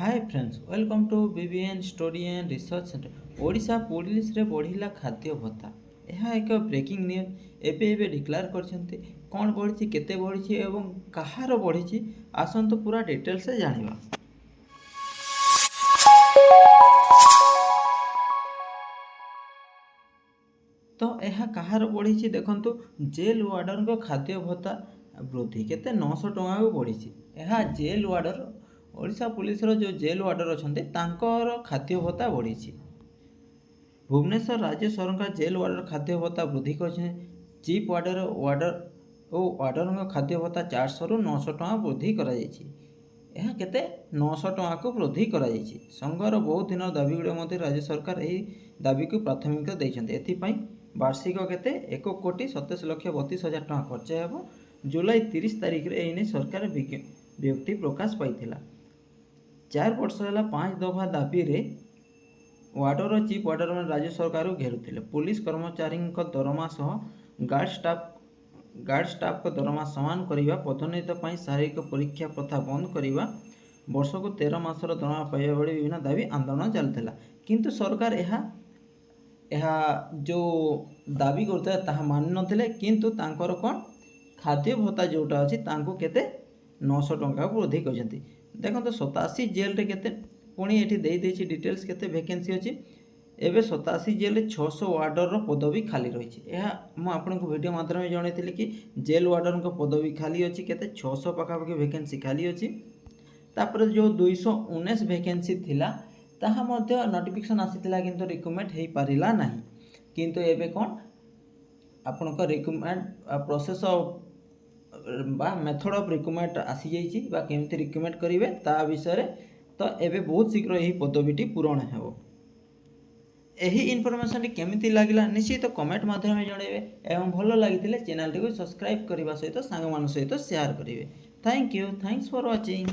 Hi friends welcome to BBN story and research centre Odisha police रे बढ़िला खाद्य भत्ता। यह एक ब्रेकिंग न्यूज एबे डिक्लेयर करछन्ते कौन बढ़ी केते बढ़ी एवं कहार बढ़ी आसंतु पूरा डिटेल से जानिबा। तो यह कहार बढ़ी देखंतु जेल वार्डन को खाद्य भत्ता वृद्धि केते 900 टଙ୍କା को बढ़ी। यह जेल वार्डर ओडिशा पुलिस रो जो जेल वार्डर अछन्ते तांकर खाद्य भत्ता बढ़ी। भुवनेश्वर राज्य सरकार जेल वार्डर खाद्य भत्ता वृद्धि कर चीफ वार्डर वार्डर खाद्य भत्ता 400 रु 900 टଙ୍କା वृद्धि करा जायछि। यह केते 900 टଙ୍କା को वृद्धि करा जायछि। संघर बहुत दिन दाबी गुड़े मध्य राज्य सरकार यही दाबी को प्राथमिकता देइछन्ते। एथिपई वार्षिक केते 1,27,32,000 टଙ୍କା खर्च हेबो। जुलाई 30 तारिख रे एने सरकार विज्ञप्ति प्रकाश पाइथिला। 4 वर्ष है 5 दफा दाबी रे वार्डर और चीफ वार्डर में राज्य सरकार को घेरुथिले। पुलिस कर्मचारी दरमा सह गार्ड स्टाफ को दरमा समान करने पदोन्नति पर शारीरिक परीक्षा प्रथा बंद करने वर्ष को 13 मासर दरमा पाइबा भली विभिन्न दाबी आंदोलन चलता किंतु सरकार यह जो दाबी करता मान नथिले किंतु तांकर कौन खाद्य भत्ता जोटा अच्छी केते 900 टଙ୍କା वृद्धि करछन्ती। देखो 87 जेल रे केते पुणी एठी देई देछि डिटेल्स केते वैकेंसी अछि। एबे 87 जेल रे 600 वार्डर रो पदवी खाली रहिछि। एहा मु आपनको वीडियो माध्यम में जणैथिली कि जेल वार्डर को पदवी खाली अछि केते 600 पाखापाखि वैकेंसी खाली अछि। तापर जो 219 वैकेंसी थिला ताहा मध्ये नोटिफिकेशन आसीथिला किंतु रिक्रूटमेंट हेई पारिला नाही। किंतु एबे कोन आपनको रिक्रूटमेंट प्रोसेस बा मेथड ऑफ रिक्रूटमेंट आसी जाइछि बा केमति रिक्रूटमेंट करिवे ता विषय तो एबे बहुत शीघ्र यही पदवीटी पूरण हेबो। यही इनफॉरमेशन केमिति लागिला निश्चित कमेंट माध्यम में जणेबे एवं भलो लागिथिले चैनल टी को सब्सक्राइब करबा सहित सांग मान सहित शेयर करिवे। Thank you, thanks for watching.